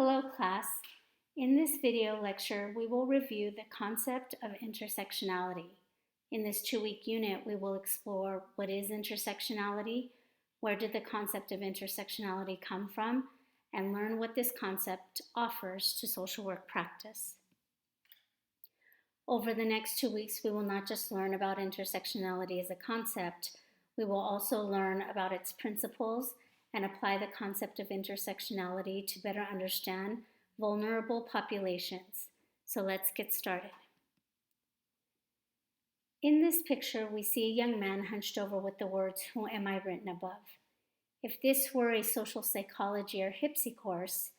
Hello class. In this video lecture, we will review the concept of intersectionality. In this 2-week unit, we will explore what is intersectionality, where did the concept of intersectionality come from, and learn what this concept offers to social work practice. Over the next 2 weeks, we will not just learn about intersectionality as a concept, we will also learn about its principles and apply the concept of intersectionality to better understand vulnerable populations. So let's get started. In this picture, we see a young man hunched over with the words, "Who am I?" written above. If this were a social psychology or HIPSY course,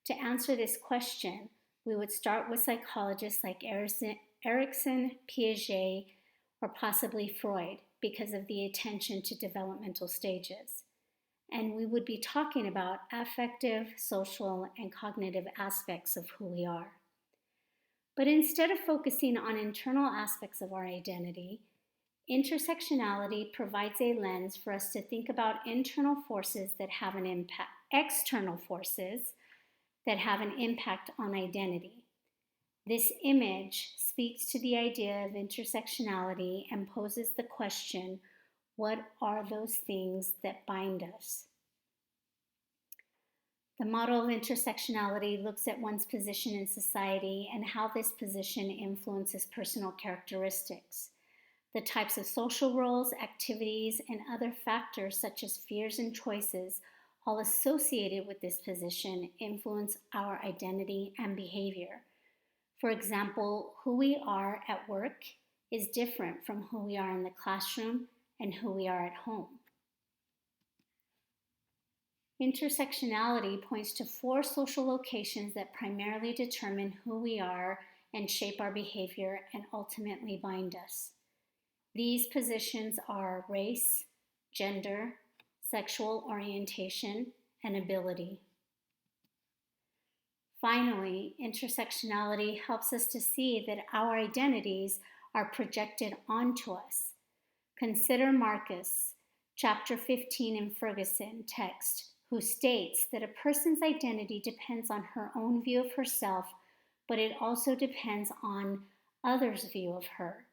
to answer this question, we would start with psychologists like Erikson, Piaget, or possibly Freud because of the attention to developmental stages. And we would be talking about affective, social, and cognitive aspects of who we are. But instead of focusing on internal aspects of our identity, intersectionality provides a lens for us to think about internal forces that have an impact, external forces that have an impact on identity. This image speaks to the idea of intersectionality and poses the question, what are those things that bind us? The model of intersectionality looks at one's position in society and how this position influences personal characteristics. The types of social roles, activities, and other factors such as fears and choices, all associated with this position, influence our identity and behavior. For example, who we are at work is different from who we are in the classroom and who we are at home. Intersectionality points to 4 social locations that primarily determine who we are and shape our behavior and ultimately bind us. These positions are race, gender, sexual orientation, and ability. Finally, intersectionality helps us to see that our identities are projected onto us. Consider Marcus, chapter 15 in Ferguson text, who states that a person's identity depends on her own view of herself, but it also depends on others' view of her.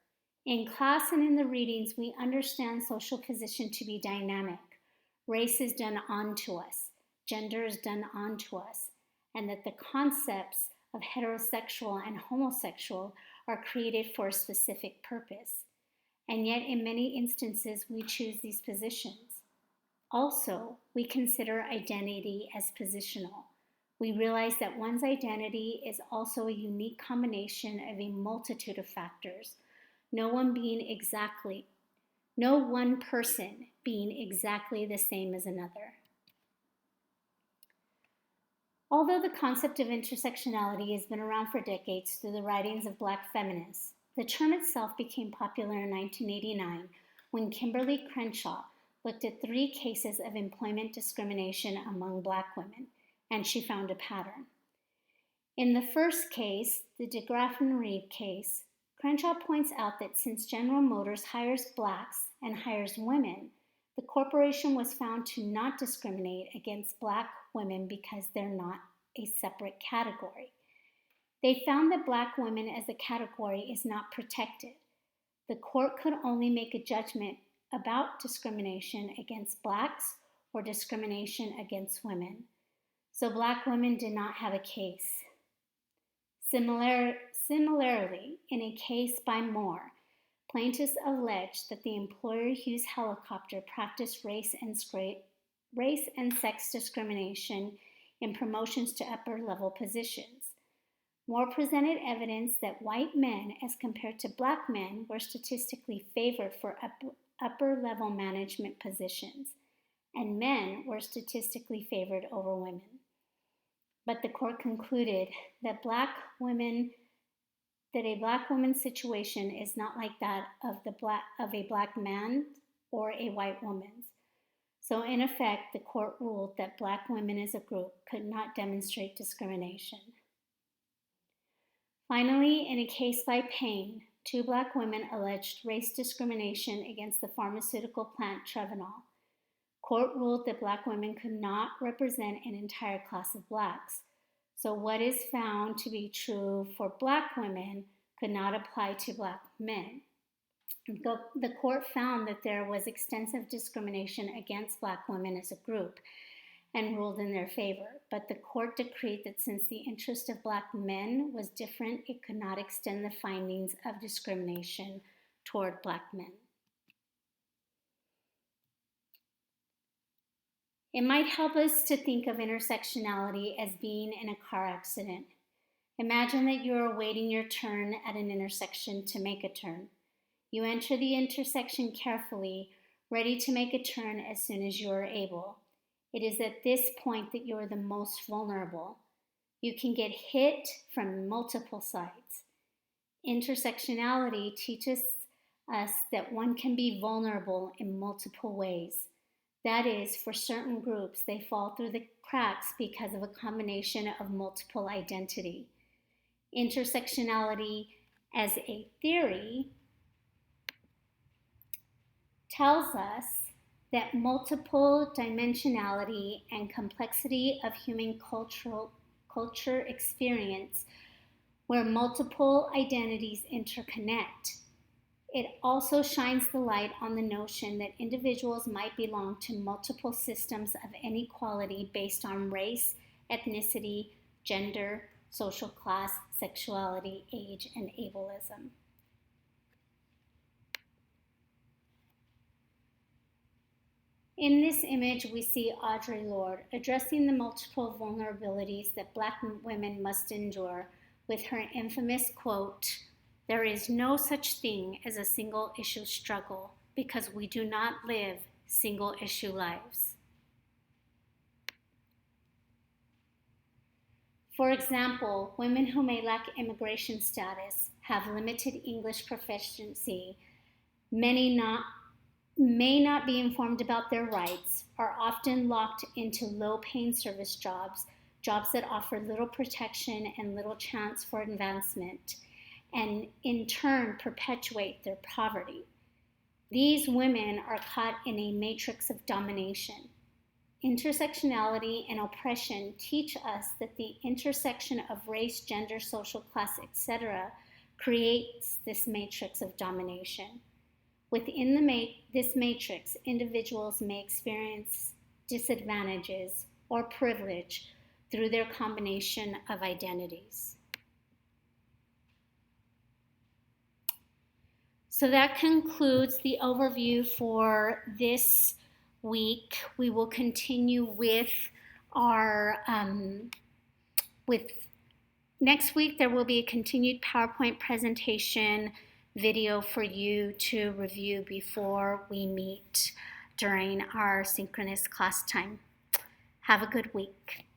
In class and in the readings, we understand social position to be dynamic. Race is done onto us, gender is done onto us, and that the concepts of heterosexual and homosexual are created for a specific purpose. And yet, in many instances, we choose these positions. Also, we consider identity as positional. We realize that one's identity is also a unique combination of a multitude of factors, no one person being exactly the same as another. Although the concept of intersectionality has been around for decades through the writings of Black feminists, the term itself became popular in 1989 when Kimberly Crenshaw looked at 3 cases of employment discrimination among Black women, and she found a pattern. In the first case, the DeGraff and Reed case, Crenshaw points out that since General Motors hires Blacks and hires women, the corporation was found to not discriminate against Black women because they're not a separate category. They found that Black women as a category is not protected. The court could only make a judgment about discrimination against Blacks or discrimination against women. So Black women did not have a case. Similarly, in a case by Moore, plaintiffs alleged that the employer Hughes Helicopter practiced race and sex discrimination in promotions to upper-level positions. Moore presented evidence that white men, as compared to Black men, were statistically favored for upper-level management positions, and men were statistically favored over women. But the court concluded that a Black woman's situation is not like that of a Black man or a white woman's. So in effect, the court ruled that Black women as a group could not demonstrate discrimination. Finally, in a case by Payne, 2 Black women alleged race discrimination against the pharmaceutical plant Trevenol. Court ruled that Black women could not represent an entire class of Blacks, So what is found to be true for Black women could not apply to Black men. The court found that there was extensive discrimination against Black women as a group and ruled in their favor. But the court decreed that since the interest of Black men was different, it could not extend the findings of discrimination toward Black men. It might help us to think of intersectionality as being in a car accident. Imagine that you are awaiting your turn at an intersection to make a turn. You enter the intersection carefully, ready to make a turn as soon as you are able. It is at this point that you are the most vulnerable. You can get hit from multiple sides. Intersectionality teaches us that one can be vulnerable in multiple ways. That is, for certain groups, they fall through the cracks because of a combination of multiple identity. Intersectionality as a theory tells us that multiple dimensionality and complexity of human culture experience where multiple identities interconnect. It also shines the light on the notion that individuals might belong to multiple systems of inequality based on race, ethnicity, gender, social class, sexuality, age, and ableism. In this image, we see Audre Lorde addressing the multiple vulnerabilities that Black women must endure with her infamous quote, "There is no such thing as a single issue struggle because we do not live single issue lives." For example, women who may lack immigration status, have limited English proficiency, may not be informed about their rights, are often locked into low-paying service jobs, jobs that offer little protection and little chance for advancement, and in turn perpetuate their poverty. These women are caught in a matrix of domination. Intersectionality and oppression teach us that the intersection of race, gender, social class, etc. creates this matrix of domination. Within this matrix, individuals may experience disadvantages or privilege through their combination of identities. So that concludes the overview for this week. We will continue with our, next week there will be a continued PowerPoint presentation video for you to review before we meet during our synchronous class time. Have a good week.